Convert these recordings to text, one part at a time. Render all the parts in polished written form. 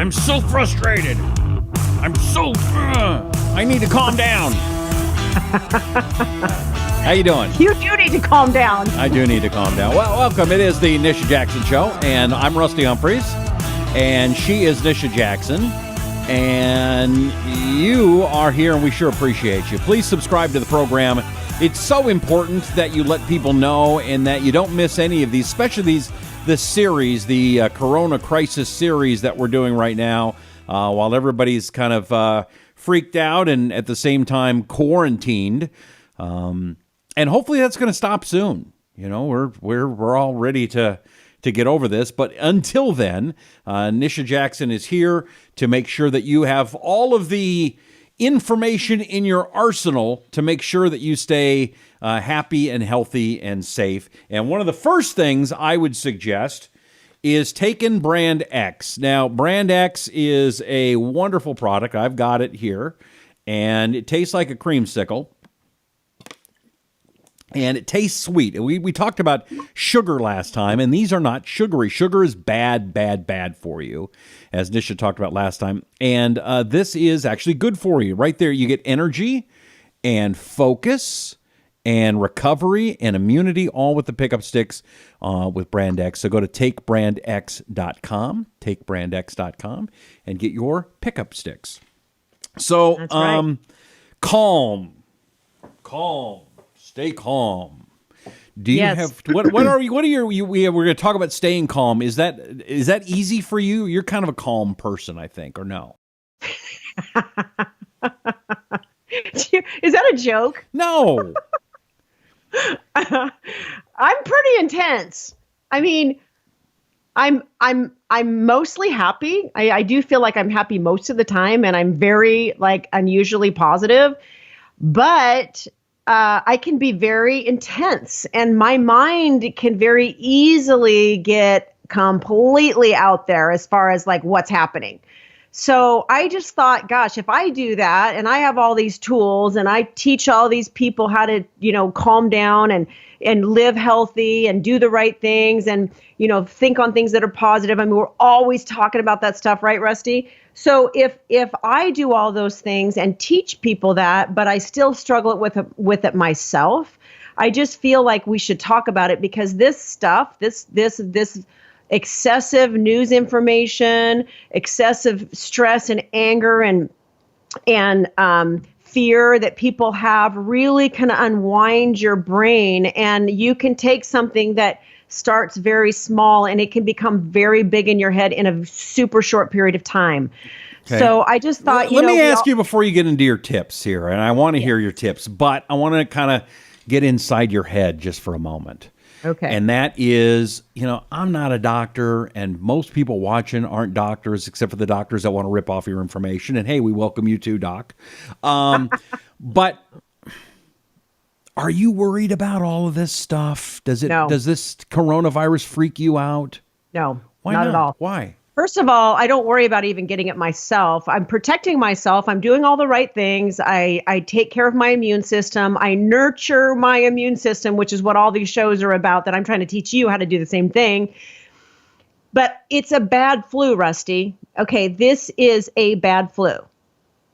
I'm so frustrated. I need to calm down. How you doing? You do need to calm down. I do need to calm down. Well, welcome. It is the Nisha Jackson Show, and I'm Rusty Humphries, and she is Nisha Jackson, and you are here, and we sure appreciate you. Please subscribe to the program. It's so important that you let people know and that you don't miss any of these, especially this series, the Corona Crisis series that we're doing right now, while everybody's kind of freaked out and at the same time quarantined. And hopefully that's going to stop soon. You know, we're all ready to get over this. But until then, Nisha Jackson is here to make sure that you have all of the information in your arsenal to make sure that you stay happy and healthy and safe. And one of the first things I would suggest is taking Brand X. Now, Brand X is a wonderful product. I've got it here, and it tastes like a creamsicle. And it tastes sweet. We talked about sugar last time, and these are not sugary. Sugar is bad, bad, bad for you, as Nisha talked about last time. And this is actually good for you. Right there, you get energy and focus and recovery and immunity, all with the pickup sticks with Brand X. So go to takebrandx.com, takebrandx.com, and get your pickup sticks. So, That's right. Calm. Stay calm. Do you have what are your we're going to talk about staying calm. Is that easy for you? You're kind of a calm person, I think, or no? Is that a joke? No. I'm pretty intense. I mean, I'm mostly happy. I do feel like I'm happy most of the time, and I'm very unusually positive, but I can be very intense, and my mind can very easily get completely out there as far as what's happening. So I just thought, gosh, if I do that and I have all these tools and I teach all these people how to, calm down and live healthy and do the right things and, think on things that are positive. I mean, we're always talking about that stuff, right, Rusty? So if I do all those things and teach people that, but I still struggle with it myself, I just feel like we should talk about it, because this stuff, this excessive news information, excessive stress and anger and fear that people have really kind of unwind your brain, and you can take something that starts very small and it can become very big in your head in a super short period of time. Okay. So I just thought, let me ask you before you get into your tips here, and I want to hear your tips, but I want to kind of get inside your head just for a moment. Okay. And that is, I'm not a doctor, and most people watching aren't doctors, except for the doctors that want to rip off your information. And hey, we welcome you too, Doc. But are you worried about all of this stuff? Does this coronavirus freak you out? No, Why not at all. Why? First of all, I don't worry about even getting it myself. I'm protecting myself. I'm doing all the right things. I take care of my immune system. I nurture my immune system, which is what all these shows are about, that I'm trying to teach you how to do the same thing. But it's a bad flu, Rusty. Okay, this is a bad flu.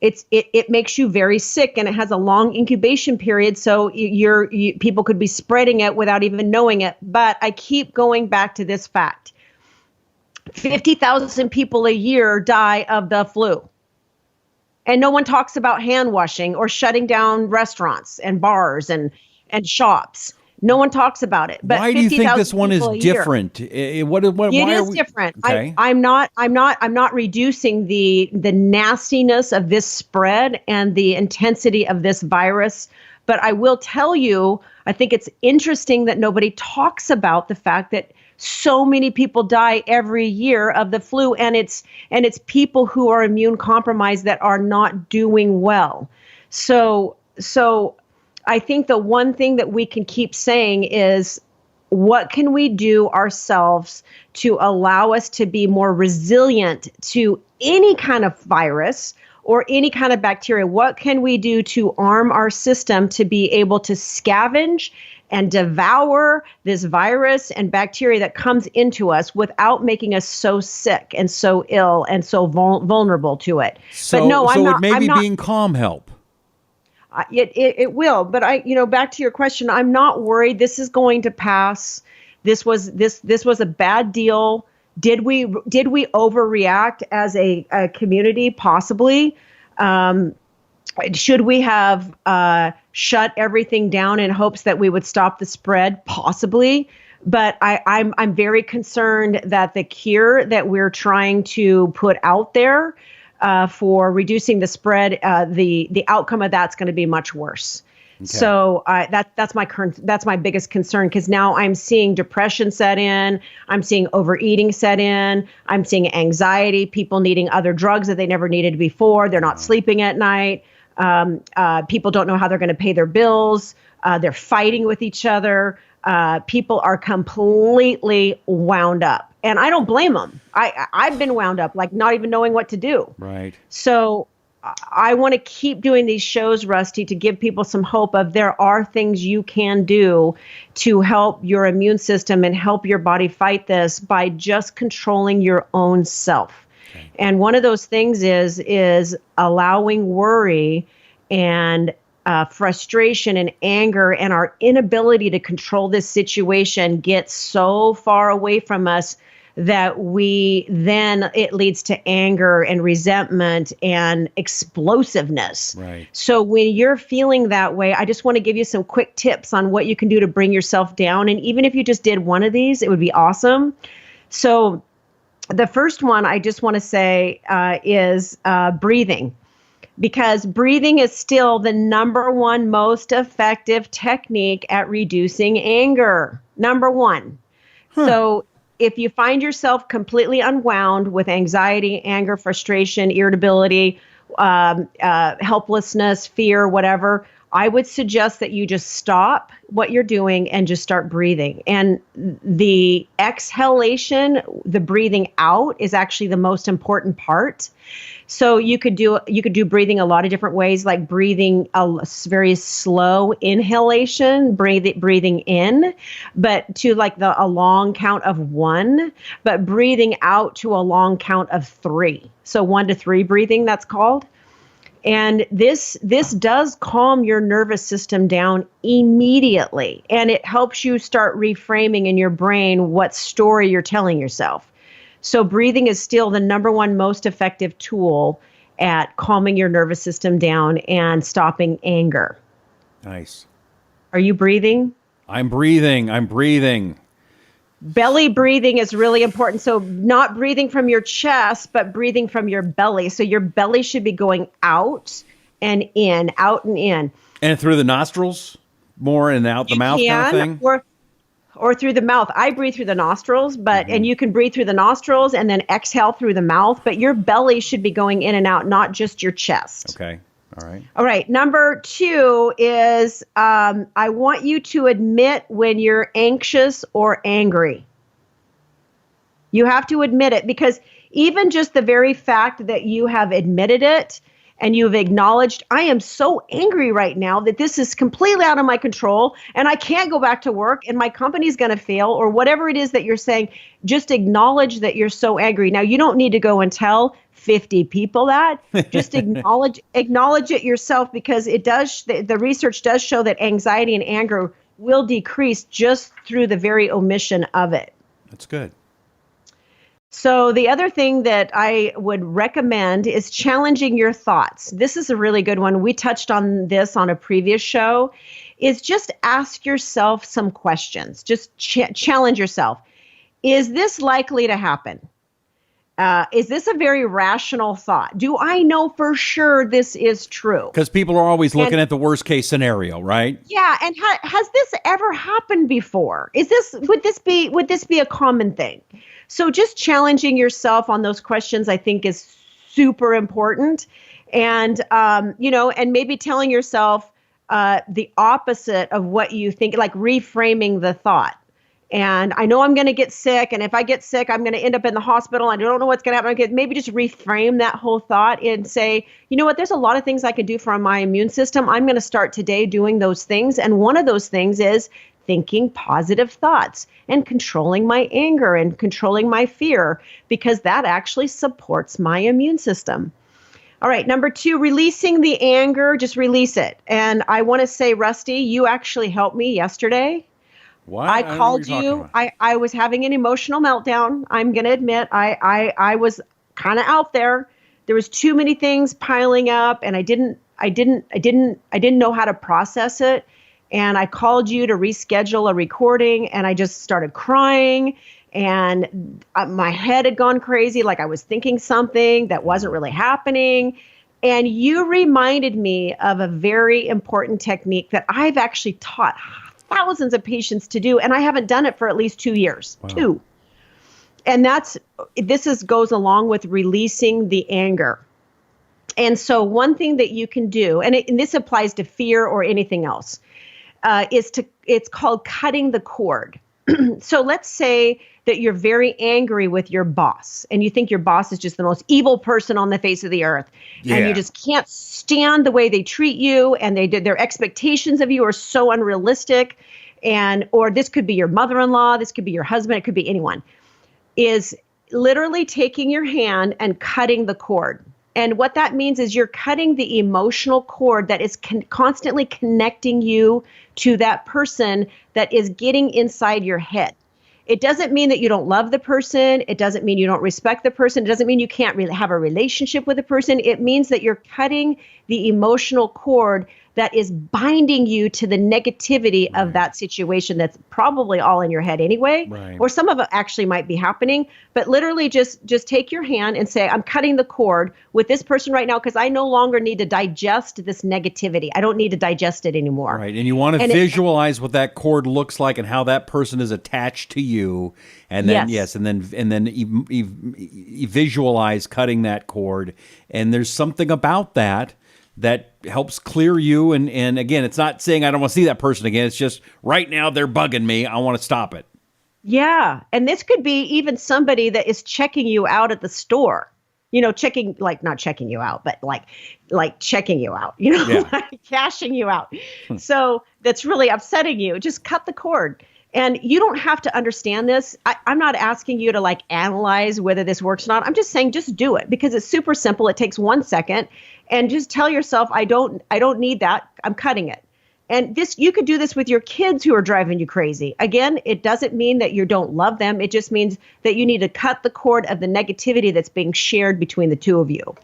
It makes you very sick, and it has a long incubation period, so people could be spreading it without even knowing it. But I keep going back to this fact. 50,000 people a year die of the flu. And no one talks about hand washing or shutting down restaurants and bars and shops. No one talks about it. But why do you think this one is different? It is different. Okay. I'm not reducing the nastiness of this spread and the intensity of this virus. But I will tell you, I think it's interesting that nobody talks about the fact that so many people die every year of the flu, and it's people who are immune compromised that are not doing well. So I think the one thing that we can keep saying is, what can we do ourselves to allow us to be more resilient to any kind of virus or any kind of bacteria? What can we do to arm our system to be able to scavenge and devour this virus and bacteria that comes into us without making us so sick and so ill and so vulnerable to it? So, but no, I'm not. It may I'm be not, being calm help. it will, but back to your question, I'm not worried. This is going to pass. This was a bad deal. Did we overreact as a community? Possibly. Should we have shut everything down in hopes that we would stop the spread? Possibly. But I'm very concerned that the cure that we're trying to put out there for reducing the spread, the outcome of that's going to be much worse. Okay. So that's my biggest concern, because now I'm seeing depression set in, I'm seeing overeating set in, I'm seeing anxiety, people needing other drugs that they never needed before. They're not sleeping at night. People don't know how they're going to pay their bills. They're fighting with each other. People are completely wound up, and I don't blame them. I've been wound up, like not even knowing what to do. Right. So I want to keep doing these shows, Rusty, to give people some hope of there are things you can do to help your immune system and help your body fight this by just controlling your own self. Okay. And one of those things is allowing worry and frustration and anger and our inability to control this situation get so far away from us that it leads to anger and resentment and explosiveness. Right. So when you're feeling that way, I just want to give you some quick tips on what you can do to bring yourself down. And even if you just did one of these, it would be awesome. So the first one I just want to say is breathing. Because breathing is still the number one most effective technique at reducing anger. Number one. So if you find yourself completely unwound with anxiety, anger, frustration, irritability, helplessness, fear, whatever, I would suggest that you just stop what you're doing and just start breathing. And the exhalation, the breathing out, is actually the most important part. So you could do breathing a lot of different ways, like breathing a very slow inhalation, breathing in, but to like a long count of 1, but breathing out to a long count of 3. So 1 to 3 breathing, that's called. And this does calm your nervous system down immediately, and it helps you start reframing in your brain what story you're telling yourself. So breathing is still the number one most effective tool at calming your nervous system down and stopping anger. Nice. Are you breathing? I'm breathing. Belly breathing is really important. So not breathing from your chest, but breathing from your belly. So your belly should be going out and in, out and in. And through the nostrils, more and out the mouth kind of thing? Or through the mouth. I breathe through the nostrils, and you can breathe through the nostrils and then exhale through the mouth, but your belly should be going in and out, not just your chest. Okay. All right. All right. Number 2 is I want you to admit when you're anxious or angry. You have to admit it, because even just the very fact that you have admitted it and you've acknowledged, I am so angry right now that this is completely out of my control and I can't go back to work and my company's going to fail, or whatever it is that you're saying, just acknowledge that you're so angry. Now, you don't need to go and tell 50 people that. Just acknowledge it yourself, because it does. The research does show that anxiety and anger will decrease just through the very omission of it. That's good. So the other thing that I would recommend is challenging your thoughts. This is a really good one. We touched on this on a previous show. Is just ask yourself some questions. Just challenge yourself. Is this likely to happen? Is this a very rational thought? Do I know for sure this is true? Because people are always looking at the worst case scenario, right? Yeah. And has this ever happened before? Would this be a common thing? So just challenging yourself on those questions, I think, is super important. And, and maybe telling yourself the opposite of what you think, like reframing the thought. And I know I'm going to get sick. And if I get sick, I'm going to end up in the hospital. I don't know what's going to happen. Maybe just reframe that whole thought and say, you know what, there's a lot of things I could do for my immune system. I'm going to start today doing those things. And one of those things is thinking positive thoughts and controlling my anger and controlling my fear, because that actually supports my immune system. All right, number 2, releasing the anger, just release it. And I want to say, Rusty, you actually helped me yesterday. What? I called you. I was having an emotional meltdown. I'm going to admit I was kind of out there. There was too many things piling up, and I didn't know how to process it. And I called you to reschedule a recording, and I just started crying, and my head had gone crazy, like I was thinking something that wasn't really happening. And you reminded me of a very important technique that I've actually taught thousands of patients to do, and I haven't done it for at least 2 years. Wow. 2. And this goes along with releasing the anger. And so one thing that you can do, and this applies to fear or anything else, it's called cutting the cord. So let's say that you're very angry with your boss, and you think your boss is just the most evil person on the face of the earth. Yeah. And you just can't stand the way they treat you, and their expectations of you are so unrealistic. Or this could be your mother-in-law, this could be your husband, it could be anyone, is literally taking your hand and cutting the cord. And what that means is you're cutting the emotional cord that is constantly connecting you to that person that is getting inside your head. It doesn't mean that you don't love the person. It doesn't mean you don't respect the person. It doesn't mean you can't really have a relationship with the person. It means that you're cutting the emotional cord that is binding you to the negativity of that situation that's probably all in your head anyway. Right. Or some of it actually might be happening. But literally just take your hand and say, I'm cutting the cord with this person right now because I no longer need to digest this negativity. I don't need to digest it anymore. Right. And you want to visualize what that cord looks like and how that person is attached to you. And then, and then you visualize cutting that cord. And there's something about that helps clear you. And again, it's not saying I don't want to see that person again. It's just right now they're bugging me. I want to stop it. Yeah. And this could be even somebody that is checking you out at the store, checking, like not checking you out, but like checking you out, like cashing you out. So that's really upsetting you. Just cut the cord. And you don't have to understand this. I'm not asking you to analyze whether this works or not. I'm just saying, just do it because it's super simple. It takes 1 second, and just tell yourself, I don't need that. I'm cutting it. And you could do this with your kids who are driving you crazy. Again, it doesn't mean that you don't love them. It just means that you need to cut the cord of the negativity that's being shared between the two of you.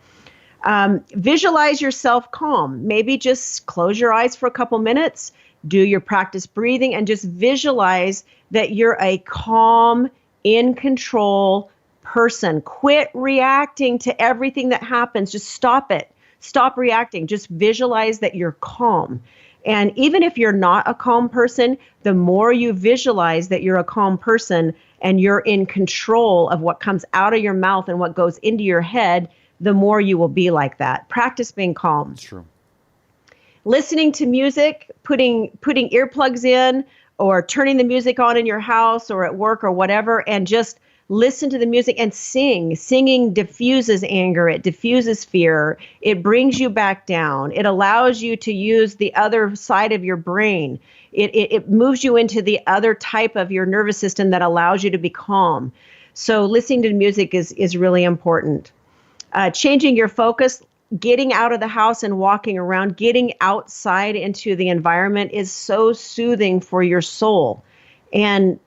Visualize yourself calm. Maybe just close your eyes for a couple minutes. Do your practice breathing and just visualize that you're a calm, in control person. Quit reacting to everything that happens. Just stop it. Stop reacting. Just visualize that you're calm. And even if you're not a calm person, the more you visualize that you're a calm person and you're in control of what comes out of your mouth and what goes into your head, the more you will be like that. Practice being calm. That's true. Listening to music, putting earplugs in or turning the music on in your house or at work or whatever, and just listen to the music and sing. Singing diffuses anger. It diffuses fear. It brings you back down. It allows you to use the other side of your brain. It moves you into the other type of your nervous system that allows you to be calm. So listening to music is really important. Changing your focus. Getting out of the house and walking around, getting outside into the environment is so soothing for your soul. And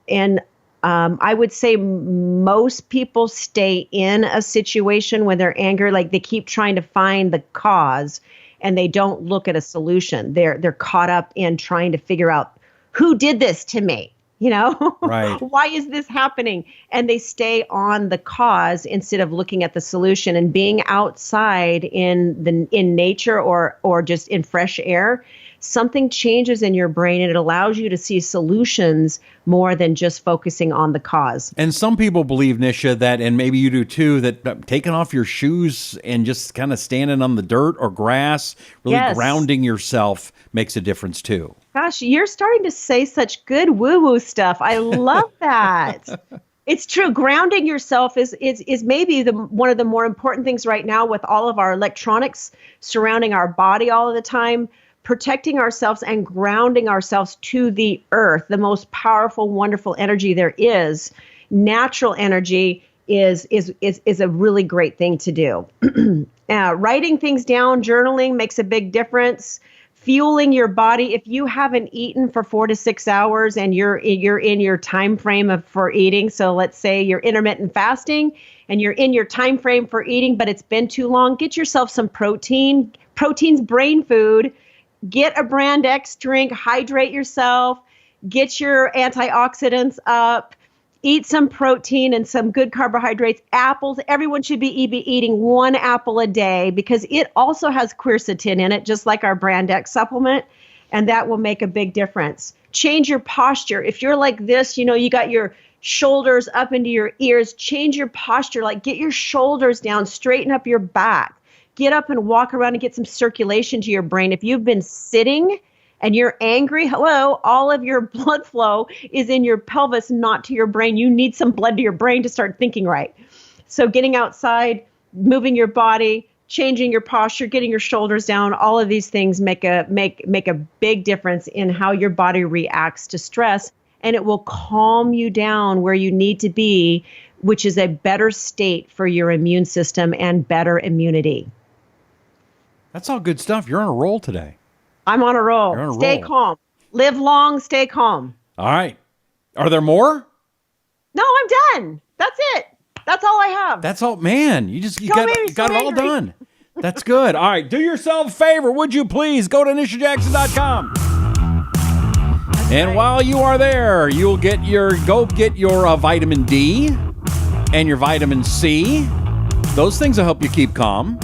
I would say most people stay in a situation when they're angry, like they keep trying to find the cause and they don't look at a solution. They're caught up in trying to figure out who did this to me. Right. Why is this happening? And they stay on the cause instead of looking at the solution. And being outside in nature or just in fresh air something changes in your brain and it allows you to see solutions more than just focusing on the cause. And some people believe, Nisha, that, and maybe you do too, that taking off your shoes and just kind of standing on the dirt or grass, really grounding yourself makes a difference too. Gosh, you're starting to say such good woo-woo stuff. I love that. It's true. Grounding yourself is maybe one of the more important things right now with all of our electronics surrounding our body all of the time. Protecting ourselves and grounding ourselves to the earth, the most powerful, wonderful energy there is. Natural energy is a really great thing to do. Writing things down, journaling makes a big difference. Fueling your body. If you haven't eaten for 4 to 6 hours and you're in your time frame for eating, so let's say you're intermittent fasting and you're in your time frame for eating, but it's been too long, get yourself some protein. Protein's brain food. Get a Brand X drink, hydrate yourself, get your antioxidants up, eat some protein and some good carbohydrates. Apples, everyone should be eating 1 apple a day because it also has quercetin in it, just like our Brand X supplement, and that will make a big difference. Change your posture. If you're like this, you got your shoulders up into your ears, change your posture, like get your shoulders down, straighten up your back. Get up and walk around and get some circulation to your brain. If you've been sitting and you're angry, all of your blood flow is in your pelvis, not to your brain. You need some blood to your brain to start thinking right. So getting outside, moving your body, changing your posture, getting your shoulders down, all of these things make a big difference in how your body reacts to stress, and it will calm you down where you need to be, which is a better state for your immune system and better immunity. That's all good stuff. You're on a roll today. I'm on a roll. You're on a stay roll. calm. Live long, stay calm. All right. Are there more? No, I'm done. That's it. That's all I have. That's all. Man, you got it all done. That's good. All right. Do yourself a favor, would you please? Go to nishajackson.com. And while you are there, you'll get your vitamin D and your vitamin C. Those things will help you keep calm.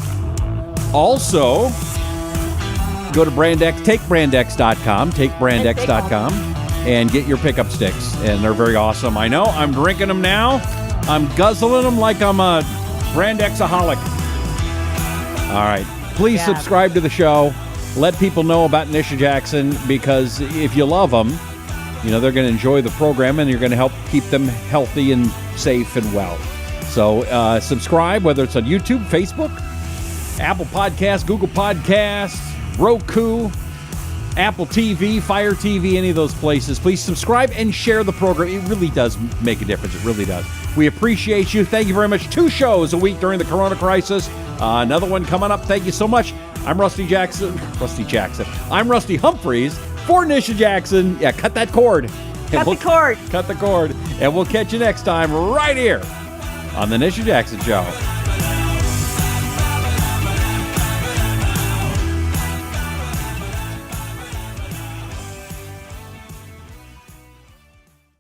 Also, go to Brandex, takebrandx.com, and get your pickup sticks. And they're very awesome. I know. I'm drinking them now. I'm guzzling them like I'm a Brandexaholic. All right. Please subscribe to the show. Let people know about Nisha Jackson, because if you love them, they're going to enjoy the program and you're going to help keep them healthy and safe and well. So subscribe, whether it's on YouTube, Facebook, Apple Podcasts, Google Podcasts, Roku, Apple TV, Fire TV, any of those places. Please subscribe and share the program. It really does make a difference. It really does. We appreciate you. Thank you very much. 2 shows a week during the Corona crisis. Another one coming up. Thank you so much. I'm Rusty Jackson. I'm Rusty Humphries for Nisha Jackson. Yeah, cut that cord. Cut the cord. Cut the cord. And we'll catch you next time right here on the Nisha Jackson Show.